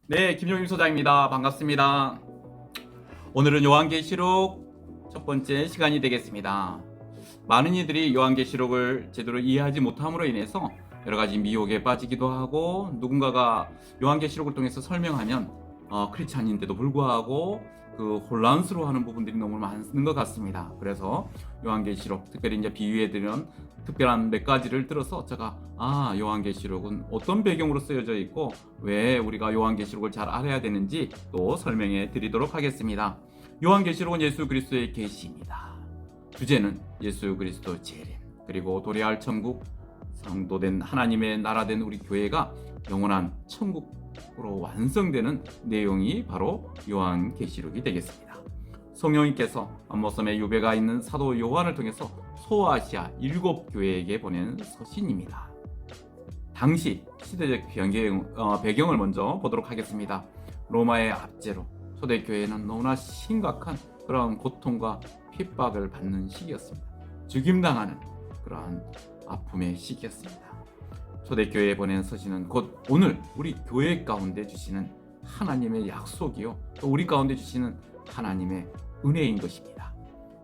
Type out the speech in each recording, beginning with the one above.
네, 김용임 소장입니다. 반갑습니다. 오늘은 요한계시록 첫 번째 시간이 되겠습니다. 많은 이들이 요한계시록을 제대로 이해하지 못함으로 인해서 여러 가지 미혹에 빠지기도 하고, 누군가가 요한계시록을 통해서 설명하면 크리스찬인데도 불구하고 그 혼란스러워하는 부분들이 너무 많은 것 같습니다. 그래서 요한계시록, 특별히 이제 비유해드리는 특별한 몇 가지를 들어서 제가 요한계시록은 어떤 배경으로 쓰여져 있고 왜 우리가 요한계시록을 잘 알아야 되는지 또 설명해 드리도록 하겠습니다. 요한계시록은 예수 그리스도의 계시입니다. 주제는 예수 그리스도 재림, 그리고 도래할 천국, 성도된 하나님의 나라된 우리 교회가 영원한 천국으로 완성되는 내용이 바로 요한계시록이 되겠습니다. 성령님께서 암모섬에 유배가 있는 사도 요한을 통해서 소아시아 7교회에게 보낸 서신입니다. 당시 시대적 배경을 먼저 보도록 하겠습니다. 로마의 압제로 초대교회는 너무나 심각한 그런 고통과 핍박을 받는 시기였습니다. 죽임당하는 그러한 아픔의 시기였습니다. 초대교회에 보낸 서신은 곧 오늘 우리 교회 가운데 주시는 하나님의 약속이요, 또 우리 가운데 주시는 하나님의 은혜인 것입니다.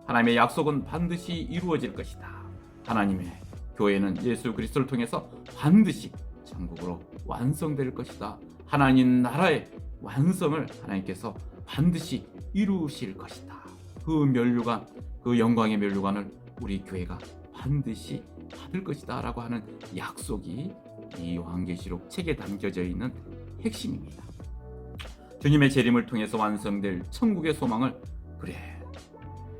하나님의 약속은 반드시 이루어질 것이다. 하나님의 교회는 예수 그리스도를 통해서 반드시 천국으로 완성될 것이다. 하나님 나라의 완성을 하나님께서 반드시 이루실 것이다. 그 면류관, 그 영광의 면류관을 우리 교회가 반드시 받을 것이다 라고 하는 약속이 이 요한계시록 책에 담겨져 있는 핵심입니다. 주님의 재림을 통해서 완성될 천국의 소망을,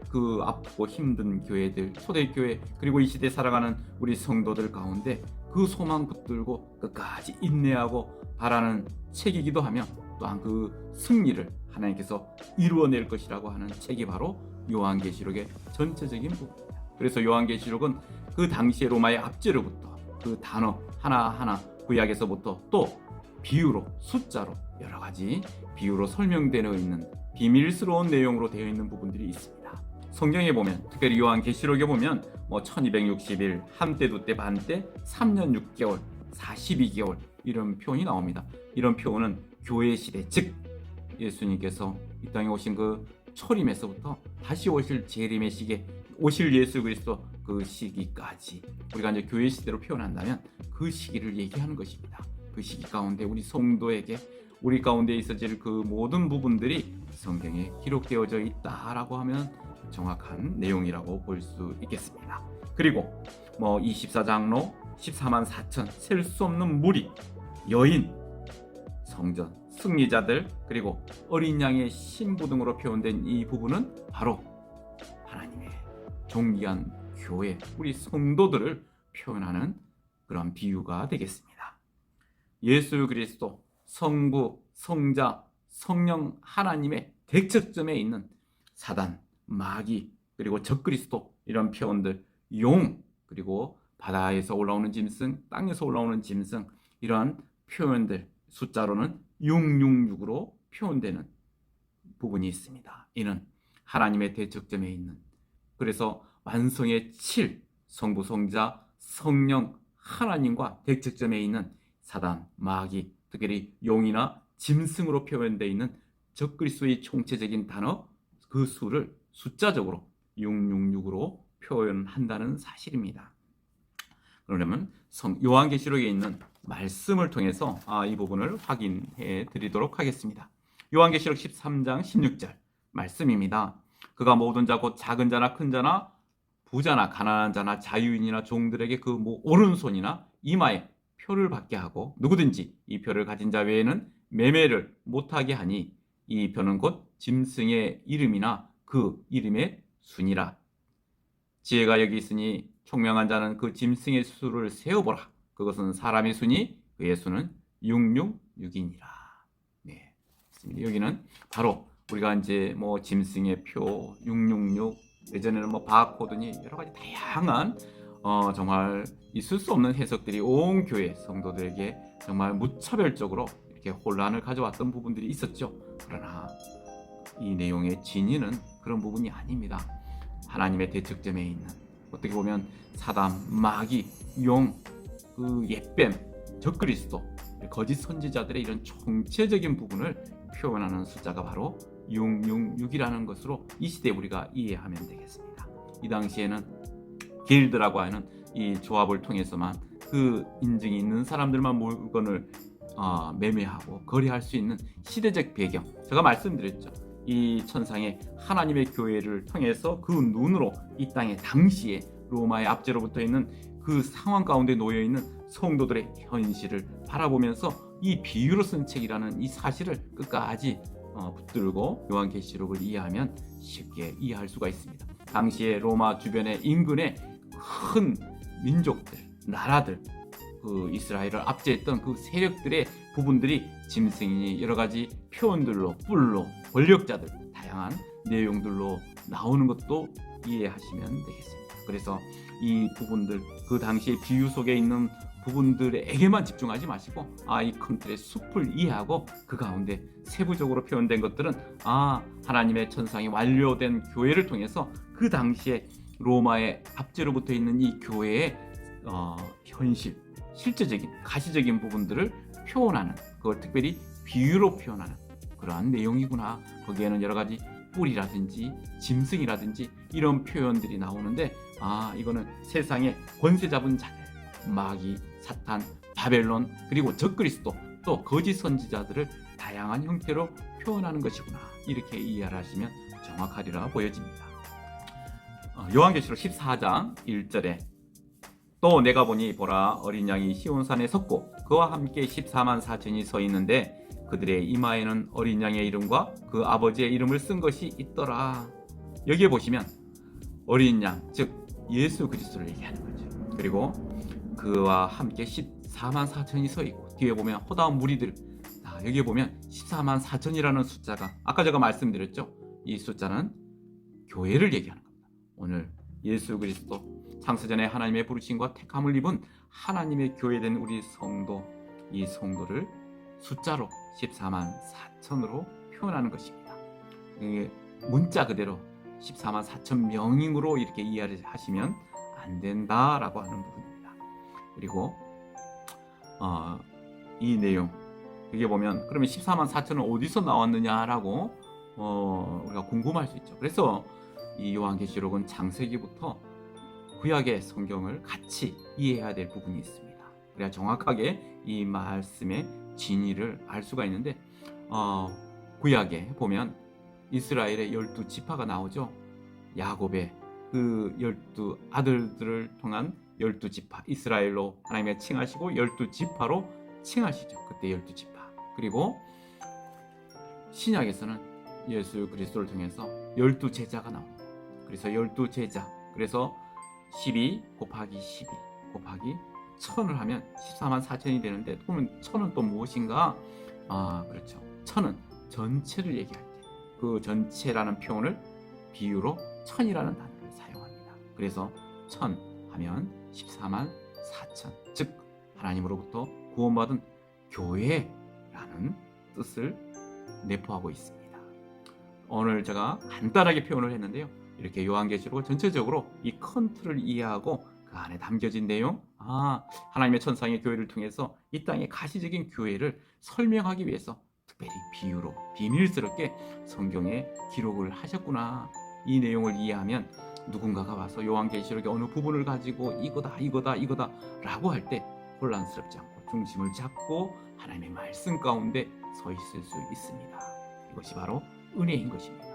그 아프고 힘든 교회들, 초대교회, 그리고 이 시대에 살아가는 우리 성도들 가운데 그 소망 붙들고 끝까지 인내하고 바라는 책이기도 하며, 또한 그 승리를 하나님께서 이루어낼 것이라고 하는 책이 바로 요한계시록의 전체적인 부분입니다. 그래서 요한계시록은 그 당시의 로마의 압제로부터 그 단어 하나하나, 구약에서부터 또 비유로, 숫자로, 여러 가지 비유로 설명되어 있는 비밀스러운 내용으로 되어 있는 부분들이 있습니다. 성경에 보면, 특별히 요한계시록에 보면 1260일, 한때, 두때, 반때, 3년 6개월, 42개월 이런 표현이 나옵니다. 이런 표현은 교회 시대, 즉 예수님께서 이 땅에 오신 그 초림에서부터 다시 오실 재림의 시기에 오실 예수 그리스도 그 시기까지 우리가 이제 교회 시대로 표현한다면 그 시기를 얘기하는 것입니다. 그 시기 가운데 우리 성도에게, 우리 가운데 있어질 그 모든 부분들이 성경에 기록되어져 있다라고 하면 정확한 내용이라고 볼 수 있겠습니다. 그리고 24장로, 14만 4천, 셀 수 없는 무리, 여인, 성전, 승리자들, 그리고 어린 양의 신부 등으로 표현된 이 부분은 바로 하나님의 존귀한 교회, 우리 성도들을 표현하는 그런 비유가 되겠습니다. 예수 그리스도, 성부, 성자, 성령 하나님의 대척점에 있는 사단, 마귀, 그리고 적그리스도, 이런 표현들, 용, 그리고 바다에서 올라오는 짐승, 땅에서 올라오는 짐승, 이러한 표현들, 숫자로는 666으로 표현되는 부분이 있습니다. 이는 하나님의 대척점에 있는, 그래서 완성의 7, 성부, 성자, 성령 하나님과 대척점에 있는 사단, 마귀, 특별히 용이나 짐승으로 표현되어 있는 적그리스도의 총체적인 단어, 그 수를 숫자적으로 666으로 표현한다는 사실입니다. 그러려면 요한계시록에 있는 말씀을 통해서 이 부분을 확인해 드리도록 하겠습니다. 요한계시록 13장 16절 말씀입니다. 그가 모든 자 곧 작은 자나 큰 자나 부자나 가난한 자나 자유인이나 종들에게 그 오른손이나 이마에 표를 받게 하고, 누구든지 이 표를 가진 자 외에는 매매를 못하게 하니, 이 표는 곧 짐승의 이름이나 그 이름의 순이라. 지혜가 여기 있으니 총명한 자는 그 짐승의 수를 세어보라. 그것은 사람의 수니 그의 수는 666이니라. 네, 여기는 바로 우리가 이제 짐승의 표 666, 예전에는 바코드니 여러 가지 다양한 정말 있을 수 없는 해석들이 온 교회 성도들에게 정말 무차별적으로 이렇게 혼란을 가져왔던 부분들이 있었죠. 그러나 이 내용의 진위는 그런 부분이 아닙니다. 하나님의 대척점에 있는, 어떻게 보면 사단, 마귀, 용, 그 옛뱀, 적그리스도, 거짓 선지자들의 이런 총체적인 부분을 표현하는 숫자가 바로 666이라는 것으로 이 시대에 우리가 이해하면 되겠습니다. 이 당시에는 길드라고 하는 이 조합을 통해서만 그 인증이 있는 사람들만 물건을 매매하고 거래할 수 있는 시대적 배경, 제가 말씀드렸죠. 이 천상의 하나님의 교회를 통해서 그 눈으로 이 땅에 당시에 로마의 압제로부터 있는 그 상황 가운데 놓여 있는 성도들의 현실을 바라보면서 이 비유로 쓴 책이라는 이 사실을 끝까지 붙들고 요한계시록을 이해하면 쉽게 이해할 수가 있습니다. 당시에 로마 주변의 인근의 큰 민족들, 나라들, 그 이스라엘을 압제했던 그 세력들의 부분들이 짐승이니 여러 가지 표현들로, 뿔로, 권력자들, 다양한 내용들로 나오는 것도 이해하시면 되겠습니다. 그래서 이 부분들, 그 당시의 비유 속에 있는 부분들에게만 집중하지 마시고 이 큰 틀의 숲을 이해하고 그 가운데 세부적으로 표현된 것들은 하나님의 천상이 완료된 교회를 통해서 그 당시에 로마의 압제로부터 있는 이 교회의 현실, 실제적인 가시적인 부분들을 표현하는, 그걸 특별히 비유로 표현하는 그러한 내용이구나. 거기에는 여러 가지 뿔이라든지 짐승이라든지 이런 표현들이 나오는데 이거는 세상의 권세 잡은 자들, 마귀, 사탄, 바벨론, 그리고 적그리스도, 또 거짓 선지자들을 다양한 형태로 표현하는 것이구나. 이렇게 이해를 하시면 정확하리라 보여집니다. 요한계시록 14장 1절에 또 내가 보니 보라 어린 양이 시온산에 섰고 그와 함께 14만 4천이 서 있는데 그들의 이마에는 어린 양의 이름과 그 아버지의 이름을 쓴 것이 있더라. 여기에 보시면 어린 양, 즉 예수 그리스도를 얘기하는 거죠. 그리고 그와 함께 14만 4천이 서 있고 뒤에 보면 허다한 무리들, 여기에 보면 14만 4천이라는 숫자가 아까 제가 말씀드렸죠. 이 숫자는 교회를 얘기하는 겁니다. 오늘 예수 그리스도 창세전에 하나님의 부르심과 택함을 입은 하나님의 교회된 우리 성도, 이 성도를 숫자로 14만 4천으로 표현하는 것입니다. 문자 그대로 14만 4천 명으로 이렇게 이해를 하시면 안 된다라고 하는 부분입니다. 그리고 이 내용, 여기 보면 그러면 14만 4천은 어디서 나왔느냐라고 우리가 궁금할 수 있죠. 그래서 이 요한계시록은 창세기부터 구약의 성경을 같이 이해해야 될 부분이 있습니다. 그래야 정확하게 이 말씀의 진위를 알 수가 있는데 구약에 보면 이스라엘의 12지파가 나오죠. 야곱의 그 12아들들을 통한 12지파, 이스라엘로 하나님이 칭하시고 12지파로 칭하시죠. 그때 12지파. 그리고 신약에서는 예수 그리스도를 통해서 12제자가 나옵니다. 그래서 12제자, 그래서 12 곱하기 12 곱하기 1000을 하면 14만 4천이 되는데, 그러면 1000은 또 무엇인가? 그렇죠. 1000은 전체를 얘기할 때 그 전체라는 표현을 비유로 1000이라는 단어를 사용합니다. 그래서 1000 하면 14만 4천, 즉 하나님으로부터 구원받은 교회라는 뜻을 내포하고 있습니다. 오늘 제가 간단하게 표현을 했는데요. 이렇게 요한계시록을 전체적으로 이 큰 틀을 이해하고 그 안에 담겨진 내용, 하나님의 천상의 교회를 통해서 이 땅의 가시적인 교회를 설명하기 위해서 특별히 비유로 비밀스럽게 성경에 기록을 하셨구나. 이 내용을 이해하면 누군가가 와서 요한계시록의 어느 부분을 가지고 이거다 라고 할 때 혼란스럽지 않고 중심을 잡고 하나님의 말씀 가운데 서 있을 수 있습니다. 이것이 바로 은혜인 것입니다.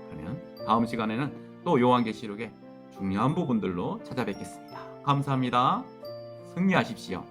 그러면 다음 시간에는 또 요한계시록의 중요한 부분들로 찾아뵙겠습니다. 감사합니다. 승리하십시오.